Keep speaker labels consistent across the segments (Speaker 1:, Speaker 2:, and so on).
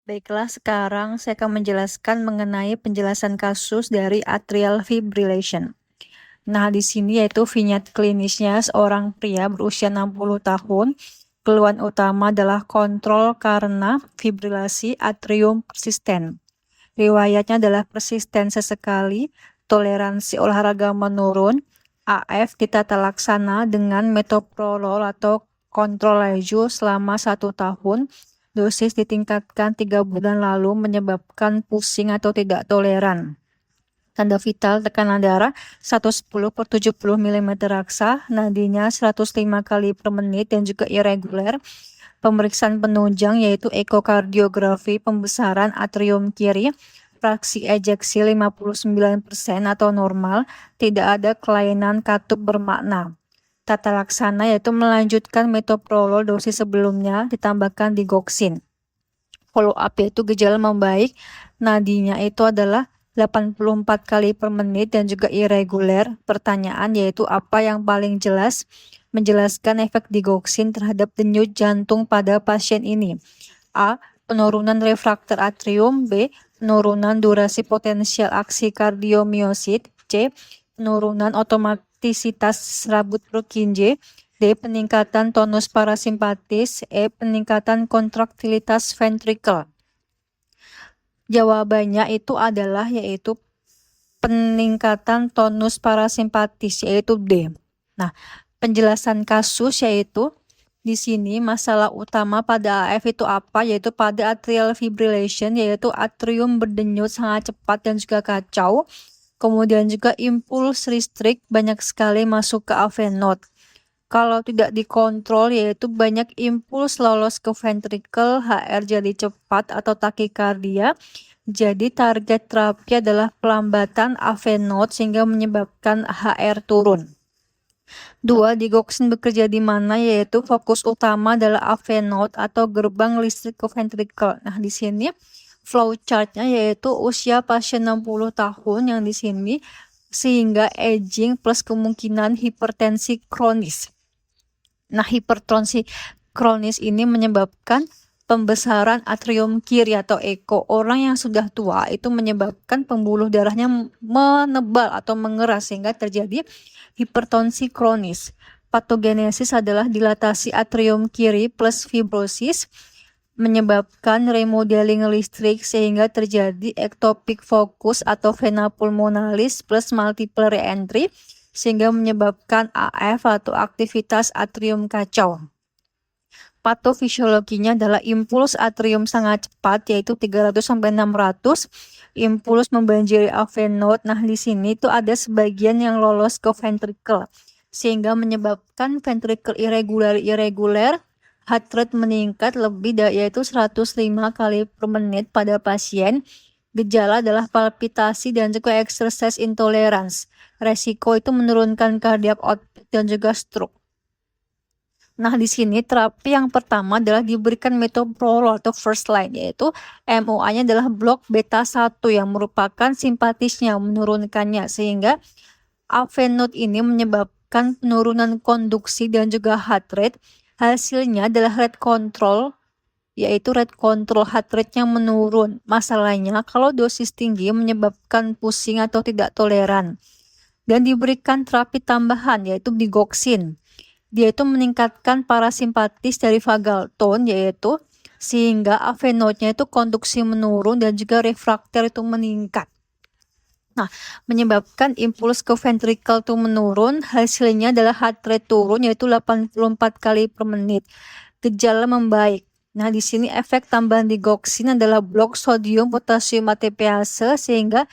Speaker 1: Baiklah, sekarang saya akan menjelaskan mengenai penjelasan kasus dari atrial fibrillation. Nah, di sini yaitu vignette klinisnya seorang pria berusia 60 tahun. Keluhan utama adalah kontrol karena fibrilasi atrium persisten. Riwayatnya adalah persisten sesekali, toleransi olahraga menurun, AF ditata laksana dengan metoprolol atau kontrol laju selama 1 tahun, dosis ditingkatkan 3 bulan lalu menyebabkan pusing atau tidak toleran. Tanda vital tekanan darah 110/70 mm raksa, nadinya 105 kali per menit dan juga irreguler. Pemeriksaan penunjang yaitu ekokardiografi pembesaran atrium kiri, fraksi ejeksi 59% atau normal, tidak ada kelainan katup bermakna. Tata laksana yaitu melanjutkan metoprolol dosis sebelumnya ditambahkan digoxin. Follow up yaitu gejala membaik, nadinya itu adalah 84 kali per menit dan juga irreguler. Pertanyaan yaitu apa yang paling jelas menjelaskan efek digoxin terhadap denyut jantung pada pasien ini? A. Penurunan refraktor atrium. B. Penurunan durasi potensial aksi kardiomiosit. C. Penurunan otomatisitas rambut Purkinje. D. Peningkatan tonus parasimpatis. E. Peningkatan kontraktilitas ventrikel. Jawabannya itu adalah yaitu peningkatan tonus parasimpatis, yaitu D. Nah, penjelasan kasus yaitu di sini masalah utama pada AF itu apa? Yaitu pada atrial fibrillation, yaitu atrium berdenyut sangat cepat dan juga kacau. Kemudian juga impuls listrik banyak sekali masuk ke AV node. Kalau tidak dikontrol yaitu banyak impuls lolos ke ventrikel, HR jadi cepat atau takikardia. Jadi target terapi adalah pelambatan AV node sehingga menyebabkan HR turun. 2. Digoxin bekerja di mana? Yaitu fokus utama adalah AV node atau gerbang listrik ke ventrikel. Nah, di sini flow chartnya yaitu usia pasien 60 tahun yang di sini sehingga aging plus kemungkinan hipertensi kronis. Nah, hipertensi kronis ini menyebabkan pembesaran atrium kiri atau eko. Orang yang sudah tua itu menyebabkan pembuluh darahnya menebal atau mengeras sehingga terjadi hipertensi kronis. Patogenesis adalah dilatasi atrium kiri plus fibrosis menyebabkan remodeling listrik sehingga terjadi ectopic focus atau vena pulmonalis plus multiple reentry sehingga menyebabkan AF atau aktivitas atrium kacau. Patofisiologinya adalah impuls atrium sangat cepat yaitu 300-600, impuls membanjiri AV node. Nah, di sini itu ada sebagian yang lolos ke ventricle sehingga menyebabkan ventricle irregular, heart rate meningkat lebih yaitu 105 kali per menit pada pasien. Gejala adalah palpitasi dan juga exercise intolerance. Resiko itu menurunkan cardiac output dan juga stroke. Nah, di sini terapi yang pertama adalah diberikan metoprolol atau first line, yaitu MOA-nya adalah blok beta 1 yang merupakan simpatisnya menurunkannya sehingga AV node ini menyebabkan penurunan konduksi dan juga heart rate. Hasilnya adalah rate control, yaitu rate control heart rate-nya menurun. Masalahnya kalau dosis tinggi menyebabkan pusing atau tidak toleran. Dan diberikan terapi tambahan yaitu digoxin. Dia itu meningkatkan parasimpatis dari vagal tone yaitu sehingga AV node-nya itu konduksi menurun dan juga refraktor itu meningkat. Nah, menyebabkan impuls ke ventricle itu menurun, hasilnya adalah heart rate turun yaitu 84 kali per menit. Gejala membaik. Nah, di sini efek tambahan digoxin adalah blok sodium potasium ATPase sehingga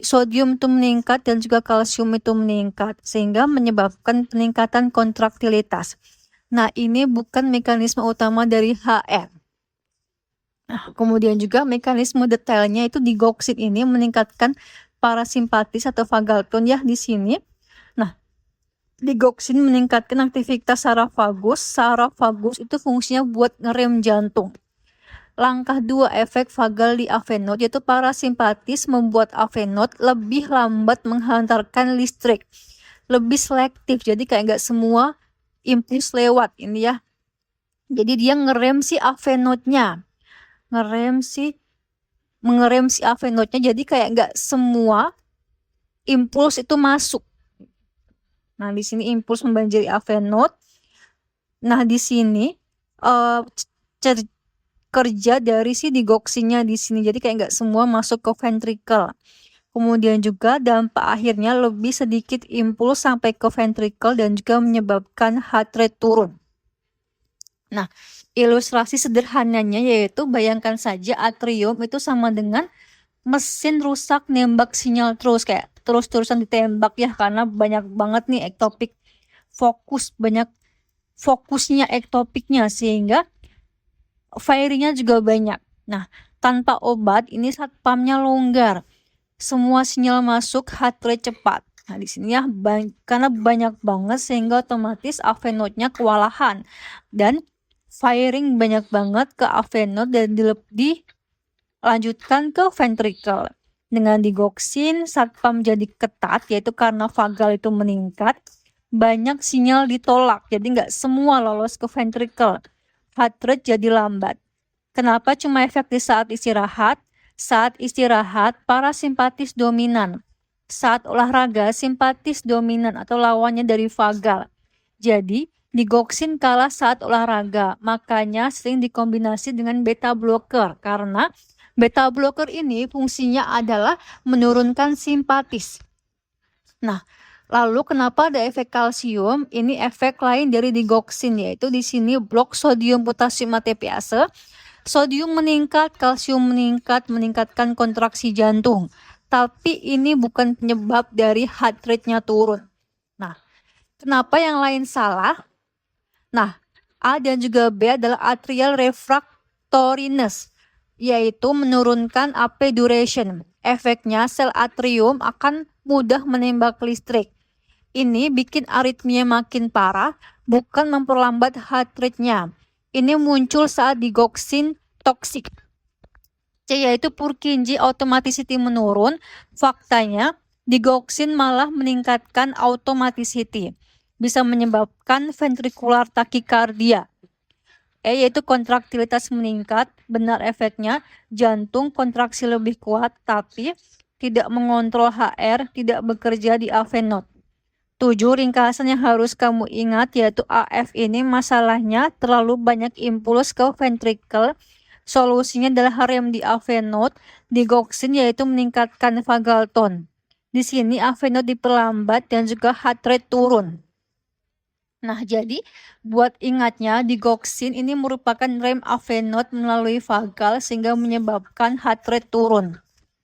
Speaker 1: sodium itu meningkat dan juga kalsium itu meningkat sehingga menyebabkan peningkatan kontraktilitas. Nah, ini bukan mekanisme utama dari HR. Nah, kemudian juga mekanisme detailnya itu digoxin ini meningkatkan parasimpatis atau vagal tone ya di sini. Nah, digoxin meningkatkan aktivitas saraf vagus. Saraf vagus itu fungsinya buat ngerem jantung. Langkah 2 efek vagal di AV node yaitu parasimpatis membuat AV node lebih lambat menghantarkan listrik, lebih selektif. Jadi kayak nggak semua impuls lewat ini ya. Jadi dia ngerem si AV node-nya. mengerem si AV node-nya, jadi kayak nggak semua impuls itu masuk. Nah, di sini impuls membanjiri AV node. Nah, di sini eh, kerja dari si digoxinnya di sini, jadi kayak nggak semua masuk ke ventricle. Kemudian juga dampak akhirnya lebih sedikit impuls sampai ke ventricle dan juga menyebabkan heart rate turun. Nah, ilustrasi sederhananya yaitu bayangkan saja atrium itu sama dengan mesin rusak nembak sinyal terus, kayak terus-terusan ditembak ya, karena banyak banget nih ektopik banyak fokusnya ektopiknya, sehingga firingnya juga banyak. Nah, tanpa obat ini satpamnya longgar, semua sinyal masuk, heart rate cepat. Nah, di sini ya karena banyak banget sehingga otomatis AV node-nya kewalahan dan firing banyak banget ke AV node dan dilanjutkan ke ventricle. Dengan digoxin, satpam jadi ketat, yaitu karena vagal itu meningkat, banyak sinyal ditolak, jadi nggak semua lolos ke ventricle. Heart rate jadi lambat. Kenapa cuma efek di saat istirahat? Saat istirahat, parasimpatis dominan. Saat olahraga, simpatis dominan atau lawannya dari vagal. Jadi, digoxin kalah saat olahraga, makanya sering dikombinasi dengan beta blocker, karena beta blocker ini fungsinya adalah menurunkan simpatis. Nah, lalu kenapa ada efek kalsium? Ini efek lain dari digoxin, yaitu di sini blok sodium potasium ATPase. Sodium meningkat, kalsium meningkat, meningkatkan kontraksi jantung. Tapi ini bukan penyebab dari heart rate-nya turun. Nah, kenapa yang lain salah? Nah, A dan juga B adalah atrial refractoriness, yaitu menurunkan AP duration. Efeknya sel atrium akan mudah menembak listrik. Ini bikin aritmia makin parah, bukan memperlambat heart rate-nya. Ini muncul saat digoxin toksik. C yaitu Purkinje automaticity menurun. Faktanya, digoxin malah meningkatkan automaticity. Bisa menyebabkan ventricular tachycardia. E yaitu kontraktilitas meningkat. Benar efeknya, jantung kontraksi lebih kuat, tapi tidak mengontrol HR, tidak bekerja di AV node. 7 ringkasan yang harus kamu ingat yaitu AF ini masalahnya terlalu banyak impuls ke ventricle. Solusinya adalah rem di AV node, digoxin yaitu meningkatkan vagal tone. Di sini AV node diperlambat dan juga heart rate turun. Nah, jadi buat ingatnya digoxin ini merupakan rem AV node melalui vagal sehingga menyebabkan heart rate turun.